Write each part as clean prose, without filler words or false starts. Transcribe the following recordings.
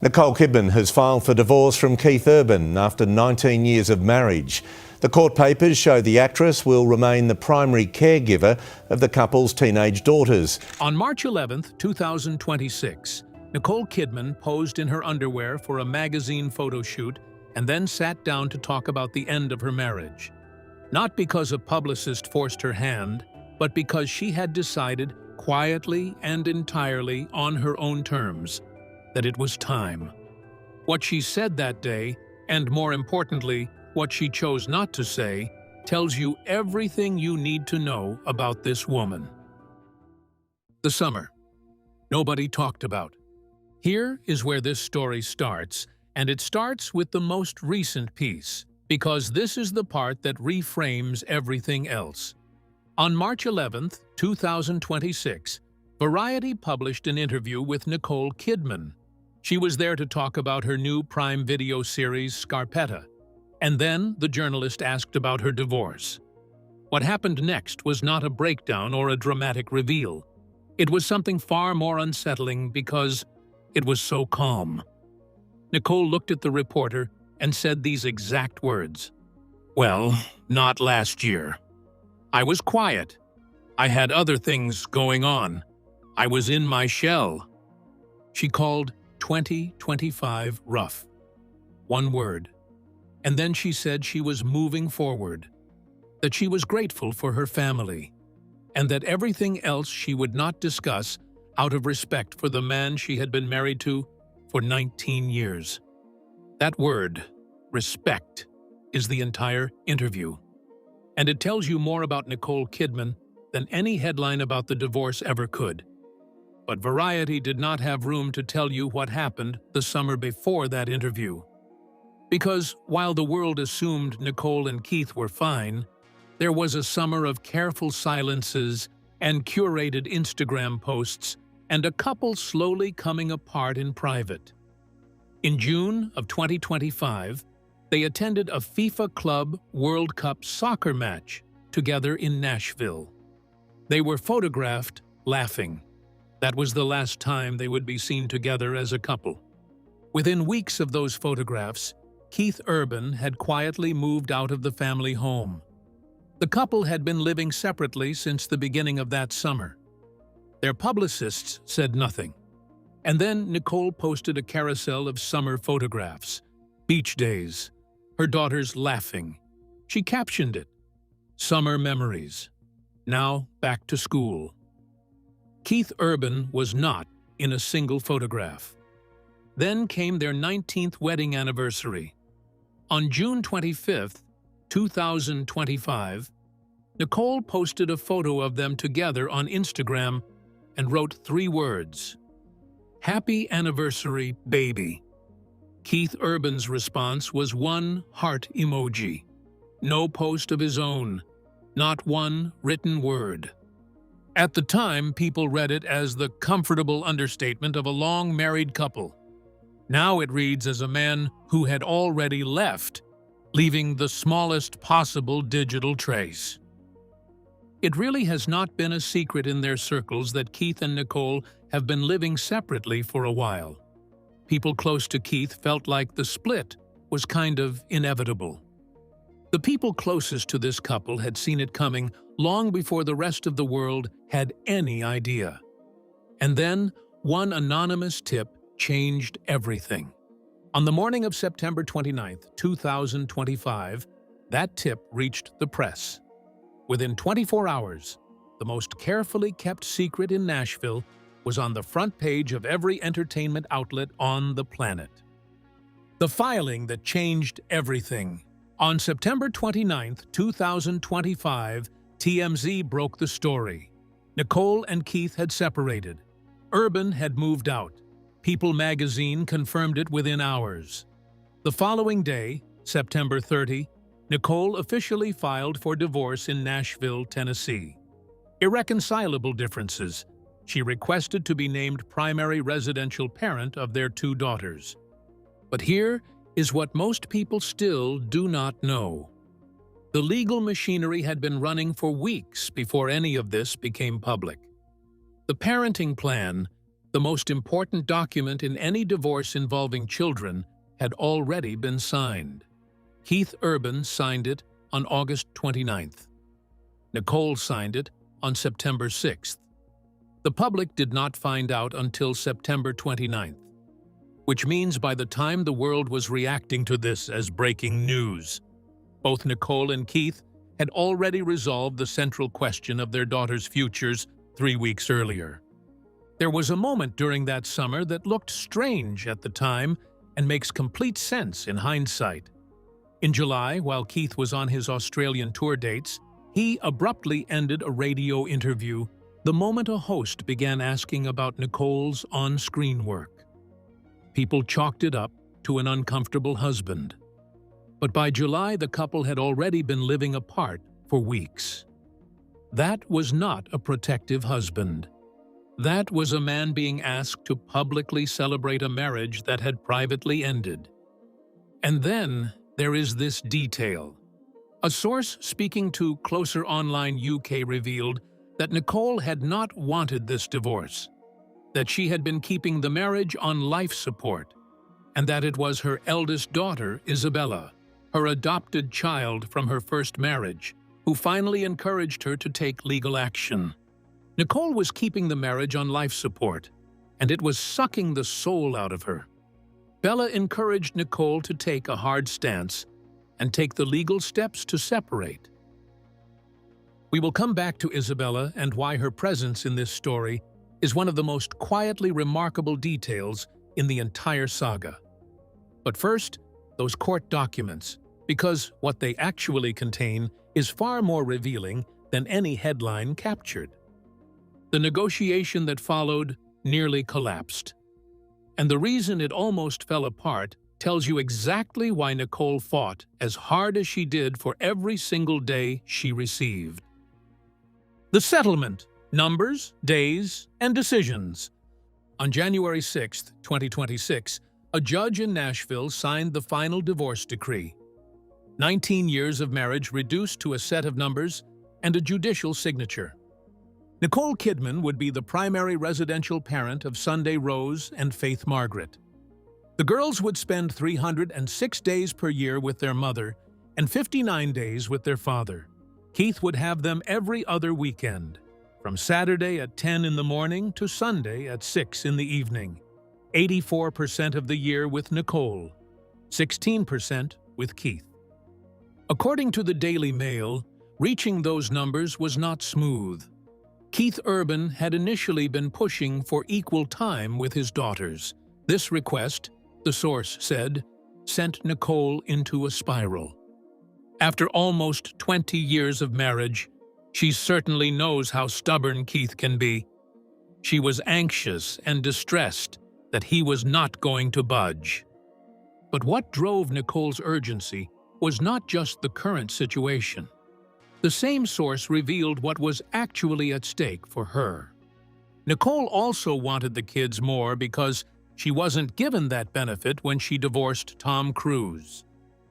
Nicole Kidman has filed for divorce from Keith Urban after 19 years of marriage. The court papers show the actress will remain the primary caregiver of the couple's teenage daughters. On March 11, 2026, Nicole Kidman posed in her underwear for a magazine photo shoot and then sat down to talk about the end of her marriage. Not because a publicist forced her hand, but because she had decided quietly and entirely on her own terms that it was time. What she said that day, and more importantly, what she chose not to say, tells you everything you need to know about this woman. The summer. Nobody talked about. Here is where this story starts, and it starts with the most recent piece, because this is the part that reframes everything else. On March 11, 2026, Variety published an interview with Nicole Kidman. She was there to talk about her new Prime Video series, Scarpetta. And then the journalist asked about her divorce. What happened next was not a breakdown or a dramatic reveal. It was something far more unsettling because it was so calm. Nicole looked at the reporter and said these exact words. "Well, not last year. I was quiet. I had other things going on. I was in my shell." She called 2025 rough. One word. And then she said she was moving forward, that she was grateful for her family, and that everything else she would not discuss out of respect for the man she had been married to for 19 years. That word, respect, is the entire interview. And it tells you more about Nicole Kidman than any headline about the divorce ever could. But Variety did not have room to tell you what happened the summer before that interview. Because while the world assumed Nicole and Keith were fine, there was a summer of careful silences and curated Instagram posts and a couple slowly coming apart in private. In June of 2025, they attended a FIFA Club World Cup soccer match together in Nashville. They were photographed laughing. That was the last time they would be seen together as a couple. Within weeks of those photographs, Keith Urban had quietly moved out of the family home. The couple had been living separately since the beginning of that summer. Their publicists said nothing. And then Nicole posted a carousel of summer photographs, beach days, her daughters laughing. She captioned it, "Summer Memories. Now back to school." Keith Urban was not in a single photograph. Then came their 19th wedding anniversary. On June 25, 2025, Nicole posted a photo of them together on Instagram and wrote 3 words, "Happy anniversary, baby." Keith Urban's response was one heart emoji. No post of his own, not one written word. At the time, people read it as the comfortable understatement of a long-married couple. Now it reads as a man who had already left, leaving the smallest possible digital trace. It really has not been a secret in their circles that Keith and Nicole have been living separately for a while. People close to Keith felt like the split was kind of inevitable. The people closest to this couple had seen it coming long before the rest of the world had any idea. And then, one anonymous tip changed everything. On the morning of September 29, 2025, that tip reached the press. Within 24 hours, the most carefully kept secret in Nashville was on the front page of every entertainment outlet on the planet. The filing that changed everything. On September 29, 2025, TMZ broke the story. Nicole and Keith had separated. Urban had moved out. People magazine confirmed it within hours. The following day, September 30, Nicole officially filed for divorce in Nashville, Tennessee. Irreconcilable differences. She requested to be named primary residential parent of their 2 daughters. But here is what most people still do not know. The legal machinery had been running for weeks before any of this became public. The parenting plan, The most important document in any divorce involving children had already been signed. Keith Urban signed it on August 29th. Nicole signed it on September 6th. The public did not find out until September 29th, which means by the time the world was reacting to this as breaking news, both Nicole and Keith had already resolved the central question of their daughter's futures 3 weeks earlier. There was a moment during that summer that looked strange at the time and makes complete sense in hindsight. In July, while Keith was on his Australian tour dates, he abruptly ended a radio interview the moment a host began asking about Nicole's on-screen work. People chalked it up to an uncomfortable husband. But by July, the couple had already been living apart for weeks. That was not a protective husband. That was a man being asked to publicly celebrate a marriage that had privately ended. And then there is this detail. A source speaking to Closer Online UK revealed that Nicole had not wanted this divorce, that she had been keeping the marriage on life support, and that it was her eldest daughter, Isabella, her adopted child from her first marriage, who finally encouraged her to take legal action. Nicole was keeping the marriage on life support, and it was sucking the soul out of her. Bella encouraged Nicole to take a hard stance and take the legal steps to separate. We will come back to Isabella and why her presence in this story is one of the most quietly remarkable details in the entire saga. But first, those court documents, because what they actually contain is far more revealing than any headline captured. The negotiation that followed nearly collapsed. And the reason it almost fell apart tells you exactly why Nicole fought as hard as she did for every single day she received. The settlement: numbers, days, and decisions. On January 6, 2026, a judge in Nashville signed the final divorce decree. 19 years of marriage reduced to a set of numbers and a judicial signature. Nicole Kidman would be the primary residential parent of Sunday Rose and Faith Margaret. The girls would spend 306 days per year with their mother and 59 days with their father. Keith would have them every other weekend, from Saturday at 10 in the morning to Sunday at 6 in the evening. 84% of the year with Nicole, 16% with Keith. According to the Daily Mail, reaching those numbers was not smooth. Keith Urban had initially been pushing for equal time with his daughters. This request, the source said, sent Nicole into a spiral. After almost 20 years of marriage, she certainly knows how stubborn Keith can be. She was anxious and distressed that he was not going to budge. But what drove Nicole's urgency was not just the current situation. The same source revealed what was actually at stake for her. Nicole also wanted the kids more because she wasn't given that benefit when she divorced Tom Cruise.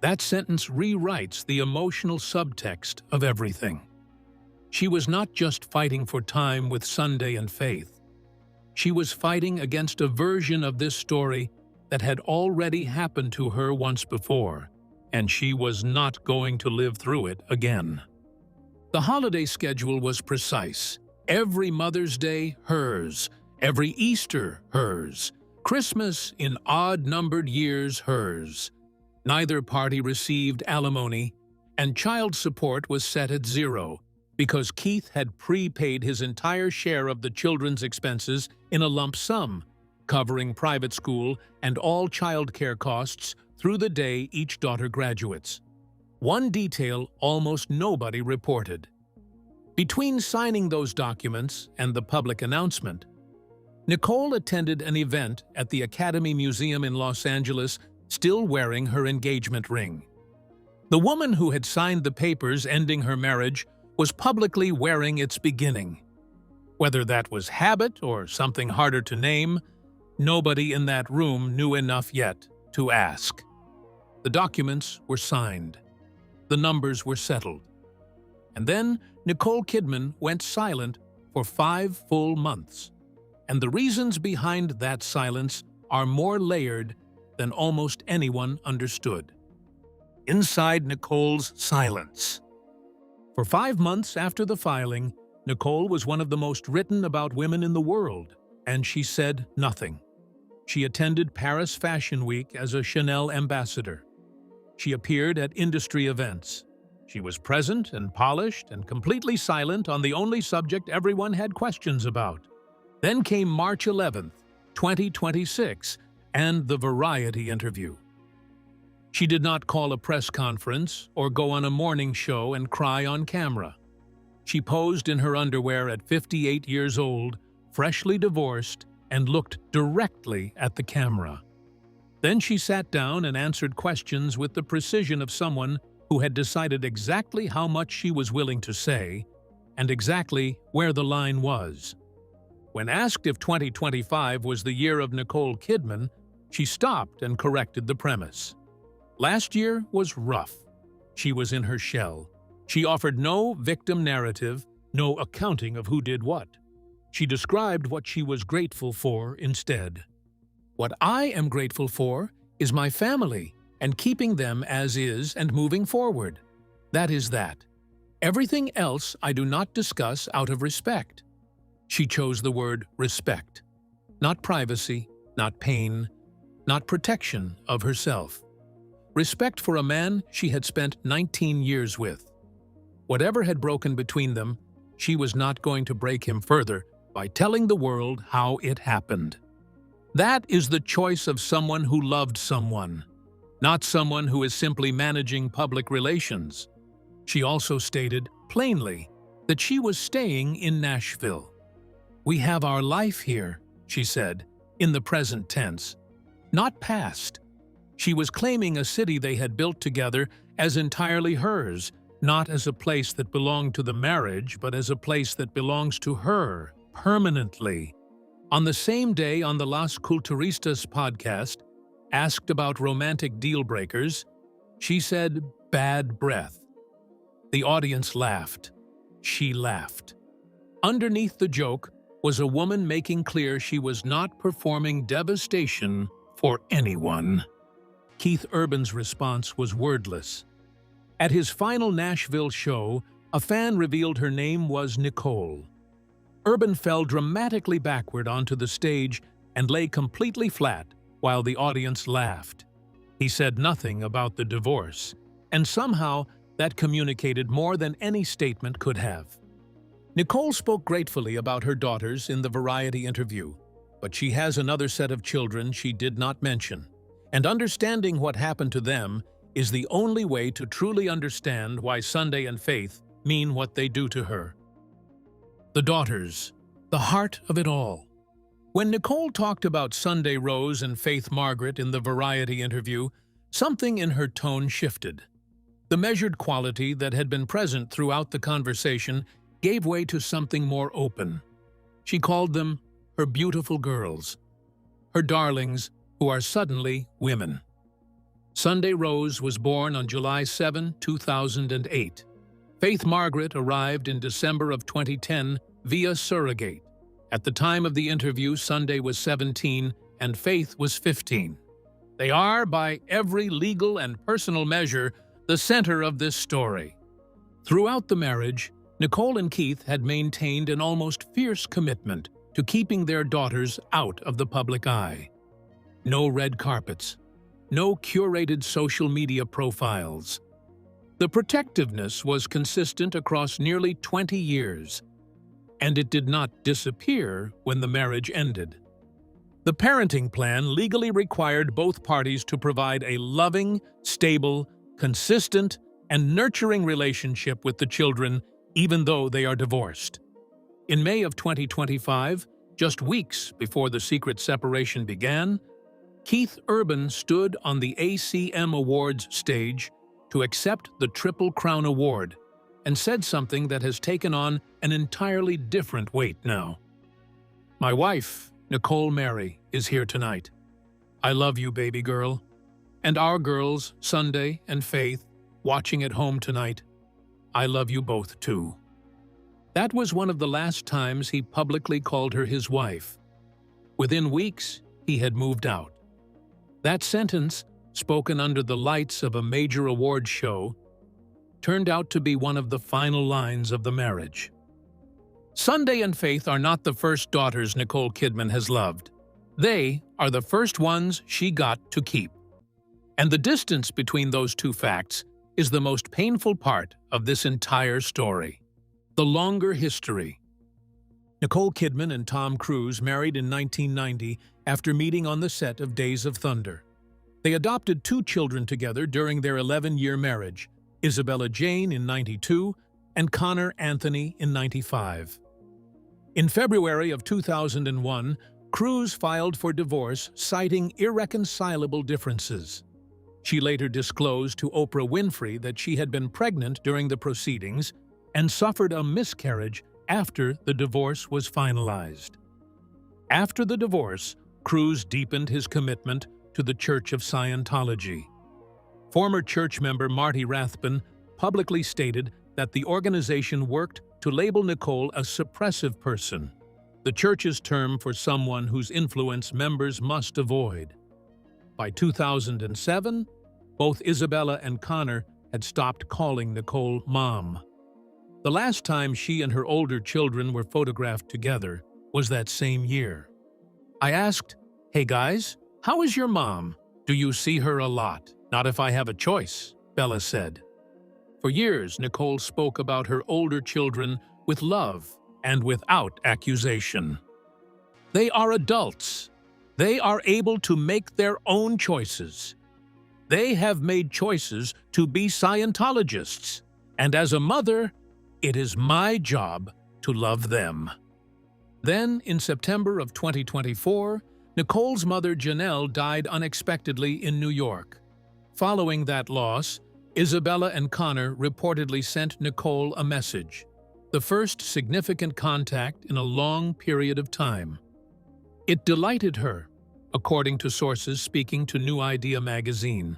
That sentence rewrites the emotional subtext of everything. She was not just fighting for time with Sunday and Faith. She was fighting against a version of this story that had already happened to her once before, and she was not going to live through it again. The holiday schedule was precise. Every Mother's Day, hers. Every Easter, hers. Christmas, in odd-numbered years, hers. Neither party received alimony, and child support was set at 0 because Keith had prepaid his entire share of the children's expenses in a lump sum, covering private school and all childcare costs through the day each daughter graduates. One detail almost nobody reported. Between signing those documents and the public announcement, Nicole attended an event at the Academy Museum in Los Angeles, still wearing her engagement ring. The woman who had signed the papers ending her marriage was publicly wearing its beginning. Whether that was habit or something harder to name, nobody in that room knew enough yet to ask. The documents were signed. The numbers were settled. And then Nicole Kidman went silent for 5 full months. And the reasons behind that silence are more layered than almost anyone understood. Inside Nicole's silence. For 5 months after the filing, Nicole was one of the most written about women in the world, and she said nothing. She attended Paris Fashion Week as a Chanel ambassador. She appeared at industry events. She was present and polished and completely silent on the only subject everyone had questions about. Then came March 11th, 2026, and the Variety interview. She did not call a press conference or go on a morning show and cry on camera. She posed in her underwear at 58 years old, freshly divorced, and looked directly at the camera. Then she sat down and answered questions with the precision of someone who had decided exactly how much she was willing to say and exactly where the line was. When asked if 2025 was the year of Nicole Kidman, she stopped and corrected the premise. Last year was rough. She was in her shell. She offered no victim narrative, no accounting of who did what. She described what she was grateful for instead. What I am grateful for is my family and keeping them as is and moving forward. That is that. Everything else I do not discuss out of respect. She chose the word respect. Not privacy, not pain, not protection of herself. Respect for a man she had spent 19 years with. Whatever had broken between them, she was not going to break him further by telling the world how it happened. That is the choice of someone who loved someone, not someone who is simply managing public relations. She also stated, plainly, that she was staying in Nashville. "We have our life here," she said, in the present tense, not past. She was claiming a city they had built together as entirely hers, not as a place that belonged to the marriage, but as a place that belongs to her, permanently. On the same day on the Las Culturistas podcast, asked about romantic deal-breakers, she said, "bad breath." The audience laughed. She laughed. Underneath the joke was a woman making clear she was not performing devastation for anyone. Keith Urban's response was wordless. At his final Nashville show, a fan revealed her name was Nicole. Urban fell dramatically backward onto the stage and lay completely flat while the audience laughed. He said nothing about the divorce, and somehow that communicated more than any statement could have. Nicole spoke gratefully about her daughters in the Variety interview, but she has another set of children she did not mention, and understanding what happened to them is the only way to truly understand why Sunday and Faith mean what they do to her. The daughters, the heart of it all. When Nicole talked about Sunday Rose and Faith Margaret in the Variety interview, something in her tone shifted. The measured quality that had been present throughout the conversation gave way to something more open. She called them her beautiful girls, her darlings who are suddenly women. Sunday Rose was born on July 7, 2008. Faith Margaret arrived in December of 2010 via surrogate. At the time of the interview, Sunday was 17 and Faith was 15. They are, by every legal and personal measure, the center of this story. Throughout the marriage, Nicole and Keith had maintained an almost fierce commitment to keeping their daughters out of the public eye. No red carpets, no curated social media profiles. The protectiveness was consistent across nearly 20 years, and it did not disappear when the marriage ended. The parenting plan legally required both parties to provide a loving, stable, consistent, and nurturing relationship with the children, even though they are divorced. In May of 2025, just weeks before the secret separation began, Keith Urban stood on the ACM Awards stage to accept the Triple Crown Award and said something that has taken on an entirely different weight now. "My wife, Nicole Mary, is here tonight. I love you, baby girl. And our girls, Sunday and Faith, watching at home tonight. I love you both too." That was one of the last times he publicly called her his wife, Within weeks, he had moved out. That sentence, spoken under the lights of a major awards show, turned out to be one of the final lines of the marriage. Sunday and Faith are not the first daughters Nicole Kidman has loved. They are the first ones she got to keep. And the distance between those two facts is the most painful part of this entire story. The longer history. Nicole Kidman and Tom Cruise married in 1990 after meeting on the set of Days of Thunder. They adopted 2 children together during their 11-year marriage, Isabella Jane in '92 and Connor Anthony in '95. In February of 2001, Cruise filed for divorce, citing irreconcilable differences. She later disclosed to Oprah Winfrey that she had been pregnant during the proceedings and suffered a miscarriage after the divorce was finalized. After the divorce, Cruise deepened his commitment to the Church of Scientology. Former church member Marty Rathbun publicly stated that the organization worked to label Nicole a suppressive person, the church's term for someone whose influence members must avoid. By 2007, both Isabella and Connor had stopped calling Nicole Mom. The last time she and her older children were photographed together was that same year. I asked, "Hey guys, how is your mom? Do you see her a lot?" "Not if I have a choice," Bella said. For years, Nicole spoke about her older children with love and without accusation. They are adults. They are able to make their own choices. They have made choices to be Scientologists, and as a mother, it is my job to love them. Then, in September of 2024, Nicole's mother Janelle died unexpectedly in New York. Following that loss, Isabella and Connor reportedly sent Nicole a message, the first significant contact in a long period of time. It delighted her, according to sources speaking to New Idea magazine.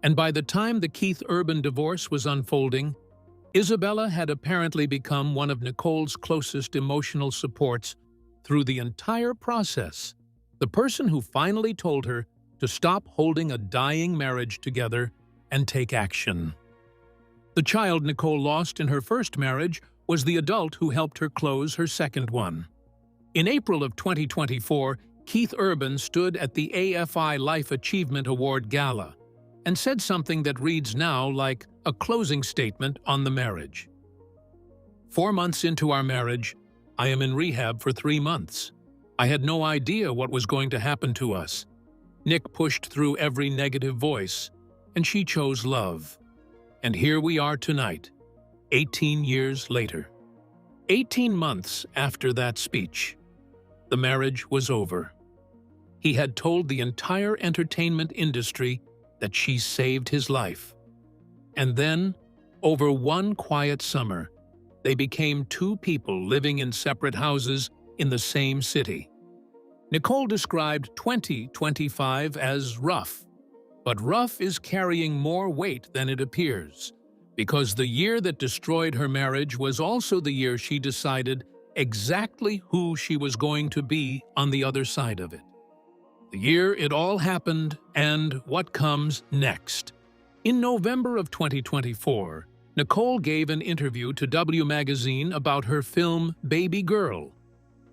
And by the time the Keith Urban divorce was unfolding, Isabella had apparently become one of Nicole's closest emotional supports through the entire process, the person who finally told her to stop holding a dying marriage together and take action. The child Nicole lost in her first marriage was the adult who helped her close her second one. In April of 2024, Keith Urban stood at the AFI Life Achievement Award Gala and said something that reads now like a closing statement on the marriage. 4 months into our marriage, I am in rehab for 3 months. I had no idea what was going to happen to us. Nick pushed through every negative voice, and she chose love. And here we are tonight, 18 years later. 18 months after that speech, the marriage was over. He had told the entire entertainment industry that she saved his life. And then, over one quiet summer, they became 2 people living in separate houses in the same city. Nicole described 2025 as rough, but rough is carrying more weight than it appears, because the year that destroyed her marriage was also the year she decided exactly who she was going to be on the other side of it. The year it all happened and what comes next. In November of 2024, Nicole gave an interview to W Magazine about her film Baby Girl.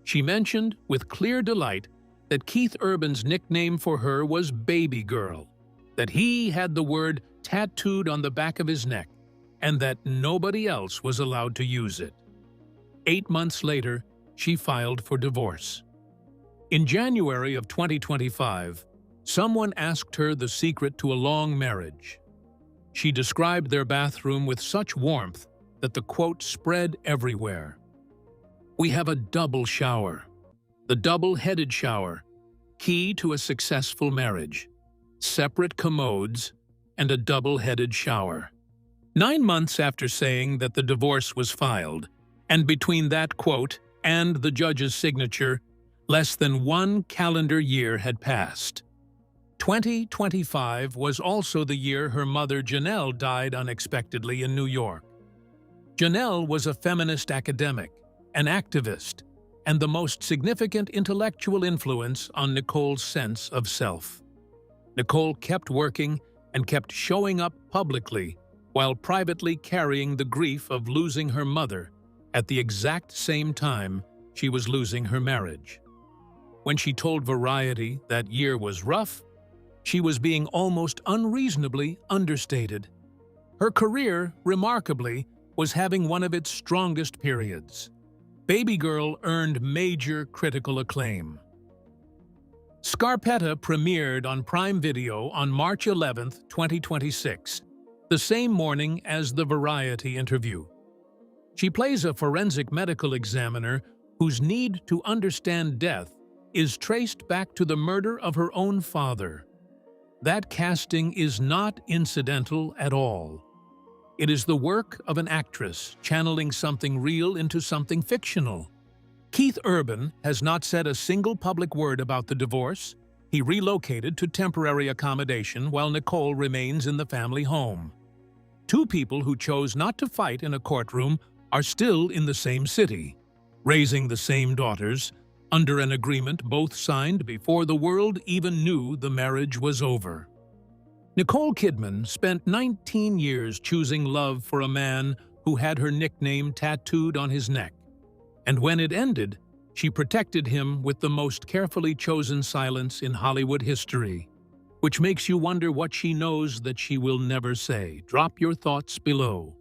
She mentioned with clear delight that Keith Urban's nickname for her was Baby Girl, that he had the word tattooed on the back of his neck, and that nobody else was allowed to use it. 8 months later, she filed for divorce. In January of 2025, someone asked her the secret to a long marriage. She described their bathroom with such warmth that the quote spread everywhere. "We have a double shower. The double-headed shower, key to a successful marriage. Separate commodes and a double-headed shower." 9 months after saying that the divorce was filed, and between that quote and the judge's signature, less than 1 calendar year had passed. 2025 was also the year her mother Janelle died unexpectedly in New York. Janelle was a feminist academic, an activist, and the most significant intellectual influence on Nicole's sense of self. Nicole kept working and kept showing up publicly while privately carrying the grief of losing her mother at the exact same time she was losing her marriage. When she told Variety that year was rough, she was being almost unreasonably understated. Her career, remarkably, was having one of its strongest periods. Baby Girl earned major critical acclaim. Scarpetta premiered on Prime Video on March 11, 2026, the same morning as the Variety interview. She plays a forensic medical examiner whose need to understand death is traced back to the murder of her own father. That casting is not incidental at all. It is the work of an actress channeling something real into something fictional. Keith Urban has not said a single public word about the divorce. He relocated to temporary accommodation while Nicole remains in the family home. Two people who chose not to fight in a courtroom are still in the same city, raising the same daughters, under an agreement both signed before the world even knew the marriage was over. Nicole Kidman spent 19 years choosing love for a man who had her nickname tattooed on his neck. And when it ended, she protected him with the most carefully chosen silence in Hollywood history, which makes you wonder what she knows that she will never say. Drop your thoughts below.